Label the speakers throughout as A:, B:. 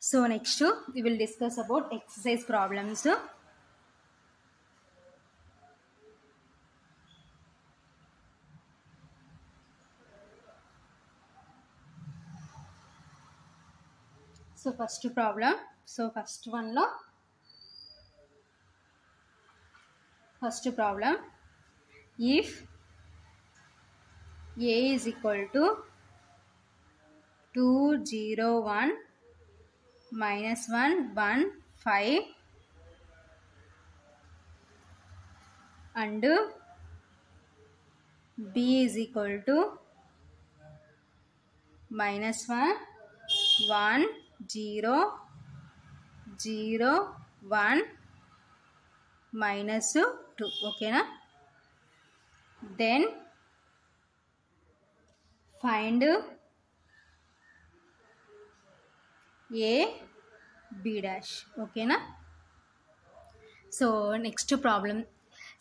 A: So next we will discuss about exercise problems. So first problem. So first problem. If A is equal to 201 minus 1 1 5 and B is equal to minus 1 1 0 0 1 minus 2. Okay na? Then find A B dash. Okay na? So next problem.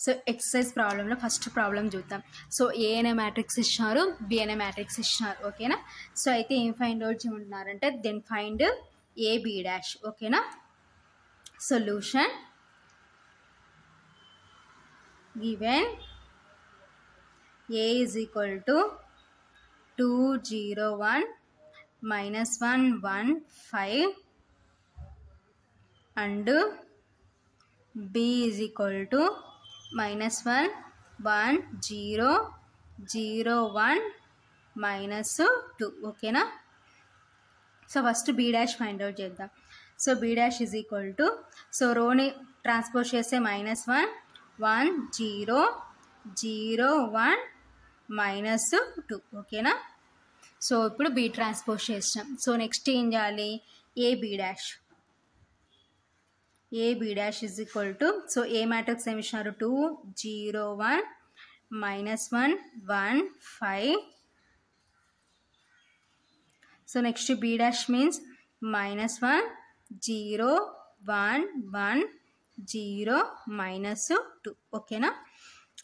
A: So exercise ప్రాబ్లంలో first problem చూద్దాం. So ఏ అనే matrix ఇచ్చినారు, B అనే matrix ఇచ్చినారు. ఓకేనా? So అయితే ఏం find out చేయమంటున్నారంటే then find A B dash. ఓకేనా? Solution given A is equal to 201 minus 1 1 5 and B is equal to minus 1 1 0 0 1 minus 2. Okay na? So first B dash find out చేద్దాం. So B dash is equal to, so రో ని transpose చేస్తే minus 1 1 0 0 1 minus 2. ఓకేనా? So ఇప్పుడు B transpose చేస్తాం. So next ఏం చేయాలి? ఏ B dash. A B dash is equal to, so A matrix ఏమి ఇచ్చినారు? 2 0 1 minus 1 1 5. So next B dash means minus 1 0 1 1 0 minus 2. ఓకేనా?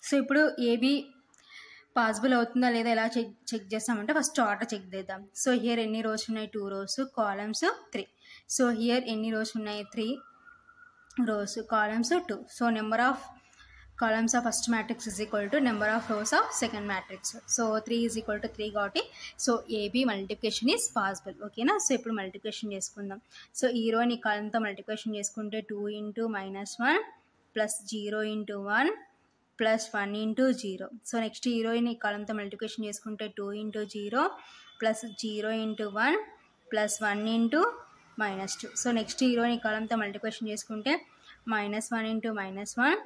A: సో ఇప్పుడు AB పాసిబుల్ అవుతుందా లేదా ఎలా చెక్ చేస్తామంటే ఫస్ట్ ఆర్డర్ చెక్ చేద్దాం. సో హియర్ ఎన్ని రోస్ ఉన్నాయి? 2 rows, కాలమ్స్ 3. సో హియర్ ఎన్ని రోస్ ఉన్నాయి? 3 rows, columns 2. So number of columns of first matrix is equal to number of rows of second matrix. So 3 is equal to 3 కాబట్టి so AB multiplication is possible. ఓకేనా? So ఇప్పుడు multiplication చేసుకుందాం. So ఈ రోని కాలంతో multiplication చేసుకుంటే 2 into minus 1 plus 0 into 1 plus 1 into 0. So next ఈ రోని కాలంతో multiplication చేసుకుంటే 2 into 0 plus 0 into 1 plus 1 into -2. So next ఈ రోని కాలంతో మల్టిప్లికేషన్ చేసుకుంటే -1 into -1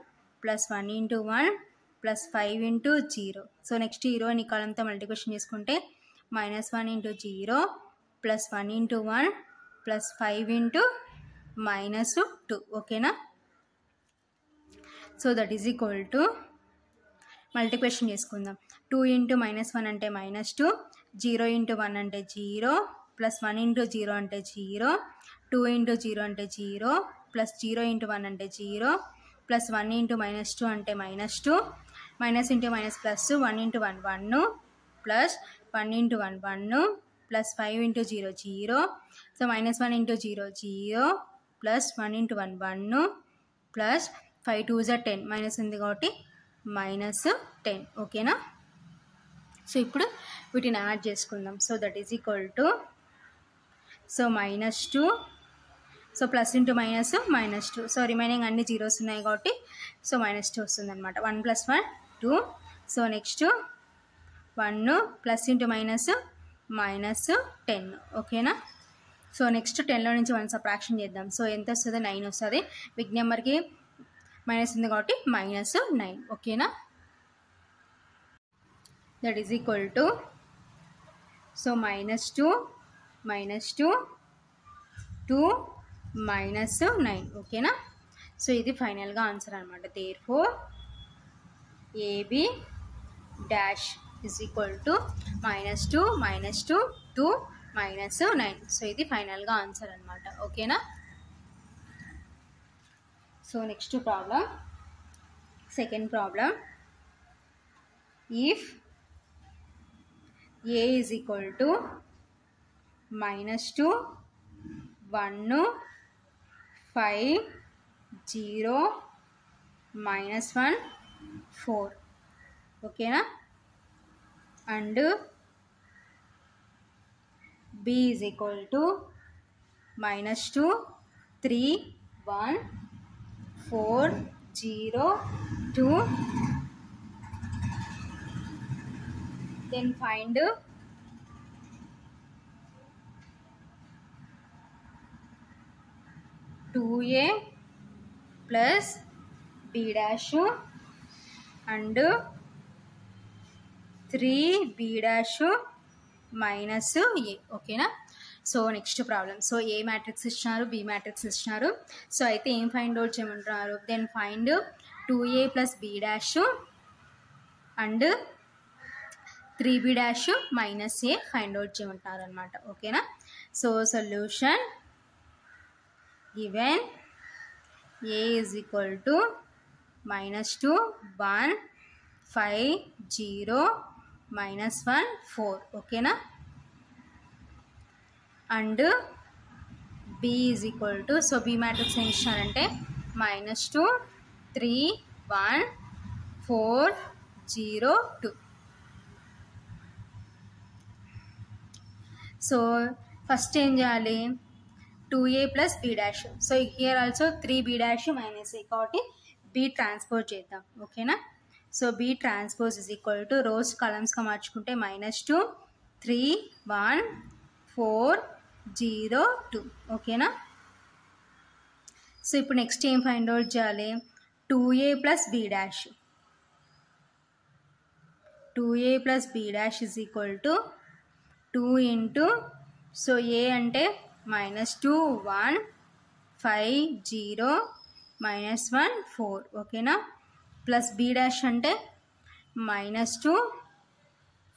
A: plus 1 into 1 plus 5 into 0. So next ఈ రోని కాలంతో మల్టిప్లికేషన్ చేసుకుంటే -1 into 0 plus 1 into 1 plus 5 into -2. ఓకేనా? So that is equal to multiplication చేసుకుందాం. 2 ఇంటూ -1 అంటే -2, 0 ఇంటూ 1 అంటే 0, ప్లస్ 1 ఇంటూ 0 అంటే 0, 2 ఇంటూ 0 అంటే 0, ప్లస్ 0 ఇంటూ 1 అంటే 0, ప్లస్ 1 ఇంటూ -2 అంటే -2, minus into minus plus 1 into 1 1, plus 1 into 1 1, plus 5 into 0 0. So -1 into 0 0, plus 1 into 1 1, plus 5 2 is 10, minus ఉంది కాబట్టి -10. ఓకేనా? సో ఇప్పుడు వీటిని యాడ్ చేసుకుందాం. So that is equal to, so -2, so plus into minus -2. So remaining అన్ని zeros ఉన్నాయి కాబట్టి so -2 వస్తుంది అనమాట. 1 + 1 2. So next 1 plus into minus -10. ఓకేనా? సో నెక్స్ట్ 10లో నుంచి 1 సబ్ట్రాక్షన్ చేద్దాం. సో ఎంత వస్తుంది? 9 వస్తుంది. బిగ్ నెంబర్కి మైనస్ ఉంది కాబట్టి -9. ఓకేనా? That is equal to, so -2 2 -9. ఓకేనా? సో ఇది ఫైనల్గా ఆన్సర్ అనమాట. Therefore AB dash is equal to -2 -2 2 -9. So ఇది ఫైనల్గా ఆన్సర్ అనమాట. ఓకేనా? So next problem, second problem. If A is equal to -2, 1 5 0 -1 4 ఓకేనా. And b is equal to -2 3 1 4 0 2. Then find 2a plus b dash and 3b dash minus a. ఓకేనా. So next problem. So A matrix ఇచ్చినారు, B matrix ఇచ్చినారు. So అయితే ఏం find out చేయమంటున్నారు, then find 2a plus b dash and 3b dash minus a find out చేయమంటున్నారు అనమాట. ఓకేనా. So solution given a is equal to -2 1 5 0 -1 4 ఓకేనా. And b is equal to, so b matrix ఏం ఇచ్చినారంటే -2 3 1 4 0 2. So first ఏం చేయాలి, 2a plus b dash. So here also 3b dash minus a కాబట్టి b transpose చేద్దాం. ఓకేనా. So b transpose is equal to rows కాలమ్స్గా మార్చుకుంటే -2 3 1 4 0 2 ఓకేనా. సో ఇప్పుడు నెక్స్ట్ ఏం ఫైండ్ అవుట్ చేయాలి, 2a plus b dash. 2a plus b dash is equal to 2 into, so a అంటే -2 1 5 0 -1 4 ఓకేనా. ప్లస్ b డాష్ అంటే -2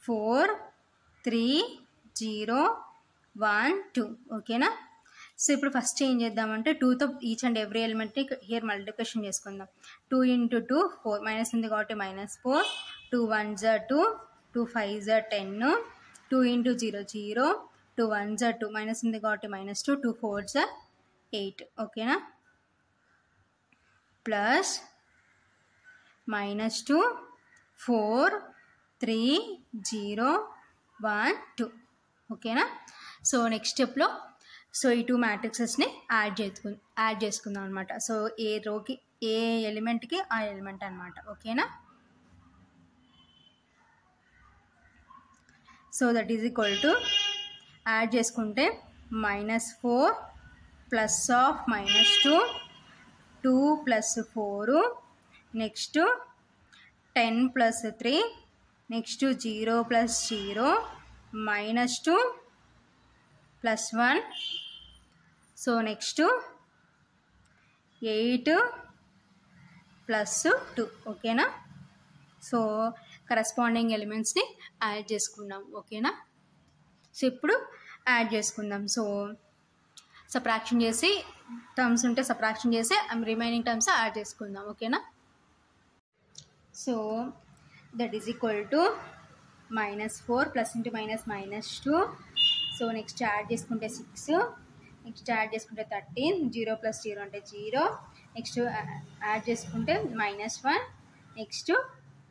A: 4 3 0 1 2 ఓకేనా. సో ఇప్పుడు ఫస్ట్ ఏం చేద్దామంటే 2తో ఈచ్ అండ్ ఎవ్రీ ఎలిమెంట్ని హియర్ మల్టిప్లికేషన్ చేసుకుందాం. 2 into 2 4 మైనస్ ఉంది కాబట్టి -4 2 1s 2 2 5s 10 2 into 0 0 2 1s 2 minus ఉంది కాబట్టి -2 2 4s 8 ఓకేనా. ప్లస్ -2 4 3 0 1 2 ఓకేనా. సో నెక్స్ట్ స్టెప్లో సో ఈ 2 మ్యాట్రిక్సెస్ని యాడ్ చేసుకుందాం అనమాట. సో ఏ రోకి ఏ ఎలిమెంట్కి ఆ ఎలిమెంట్ అనమాట. ఓకేనా. So that is equal to add చేసుకుంటే -4 plus of -2 2 + 4 next 10 + 3 next 0 + 0 -2 + 1 so next 8 + 2 ఓకేనా. సో కరస్పాండింగ్ ఎలిమెంట్స్ని యాడ్ చేసుకున్నాం. ఓకేనా. సో ఇప్పుడు యాడ్ చేసుకుందాం. సో సబ్ట్రాక్షన్ చేసి టర్మ్స్ ఉంటే సబ్ట్రాక్షన్ చేసి రిమైనింగ్ టర్మ్స్ యాడ్ చేసుకుందాం. ఓకేనా. So that is equal to -4 plus into -2 so next add చేసుకుంటే 6 నెక్స్ట్ యాడ్ చేసుకుంటే 13 0 + 0 అంటే 0 నెక్స్ట్ యాడ్ చేసుకుంటే -1 నెక్స్ట్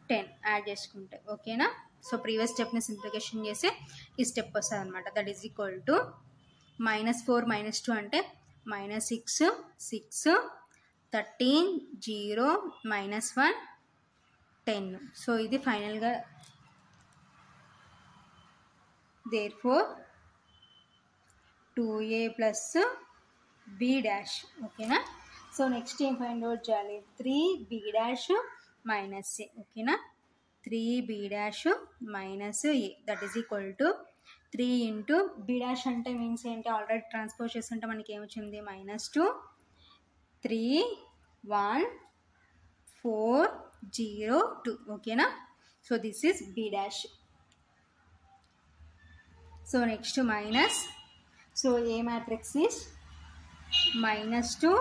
A: 10 యాడ్ చేసుకుంటే ఓకేనా. సో ప్రీవియస్ స్టెప్ని సింప్లిఫికేషన్ చేసి ఈ స్టెప్ వస్తుంది అనమాట. దట్ ఈజ్ ఈక్వల్ టు -4 -2 అంటే -6 6 13 0 -1 10. సో ఇది ఫైనల్గా therefore 2a plus b dash ఓకేనా. సో నెక్స్ట్ ఏం ఫైండ్ అవుట్ చేయాలి, 3b dash minus a ఓకేనా. 3b dash minus a that is equal to 3 into b dash అంటే మీన్స్ ఏంటి, ఆల్రెడీ ట్రాన్స్పోజ్ చేస్తుంటే మనకి ఏమొచ్చింది -2 3 1 4 0 2 ఓకేనా. So this is b dash. So next minus, so A matrix is -2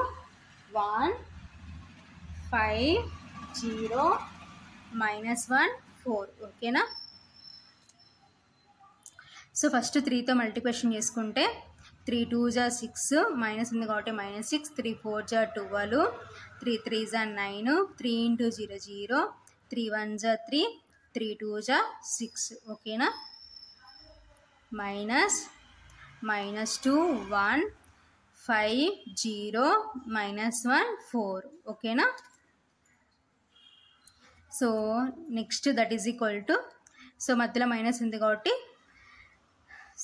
A: 1 5 0 -1 4 ఓకేనా. So first 3తో multiplication చేసుకుంటే 3 2s are 6 minus ఉంది కాబట్టి -6, 3 4s are 12, 3 3s are 9, 3 into 0 0, 3 1s are 3, 3 2s are 6 ఓకేనా. -2 1 5 0 -1 4 ఓకేనా. So next that is equal to, so మధ్యలో minus ఉంది కాబట్టి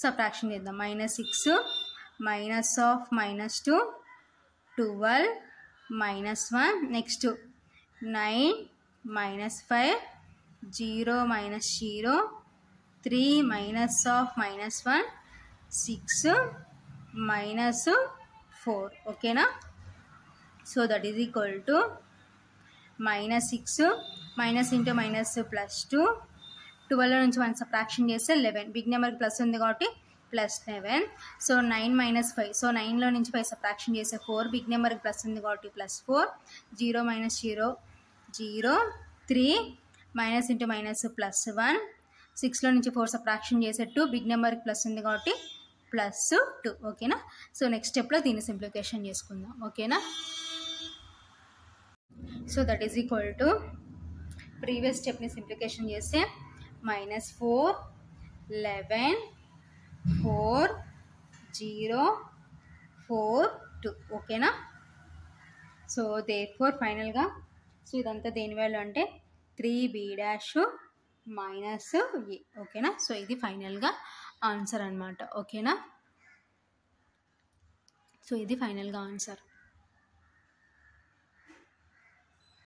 A: subtraction చేద్దాం. -6 minus of -2 12 -1 next 9 -5 0 -0 3 minus of -1 6 -4 ఓకేనా. So that is equal to -6 minus into minus +2 12 నుంచి 1 subtraction చేస్తే 11 big నెంబర్కి ప్లస్ ఉంది కాబట్టి +11. సో 9 - 5 సో 9లో నుంచి 5 సబ్ట్రాక్షన్ చేస్తే 4 బిగ్ నెంబర్కి ప్లస్ ఉంది కాబట్టి +4 0 -0 0 3 మైనస్ ఇంటూ మైనస్ +1 6లో నుంచి 4 సబ్ట్రాక్షన్ చేసే 2 బిగ్ నెంబర్కి ప్లస్ ఉంది కాబట్టి +2 ఓకేనా. సో నెక్స్ట్ స్టెప్లో దీన్ని సింప్లిఫికేషన్ చేసుకుందాం ఓకేనా. So that is equal to previous stepney simplification చేస్తే -4 11 4 0 4 2 ఓకేనా. సో దేర్ఫోర్ ఫైనల్గా సో ఇదంతా దేని వాల్యూ అంటే 3b' - a ఓకేనా. సో ఇది ఫైనల్గా ఆన్సర్ అనమాట ఓకేనా. సో ఇది ఫైనల్గా ఆన్సర్.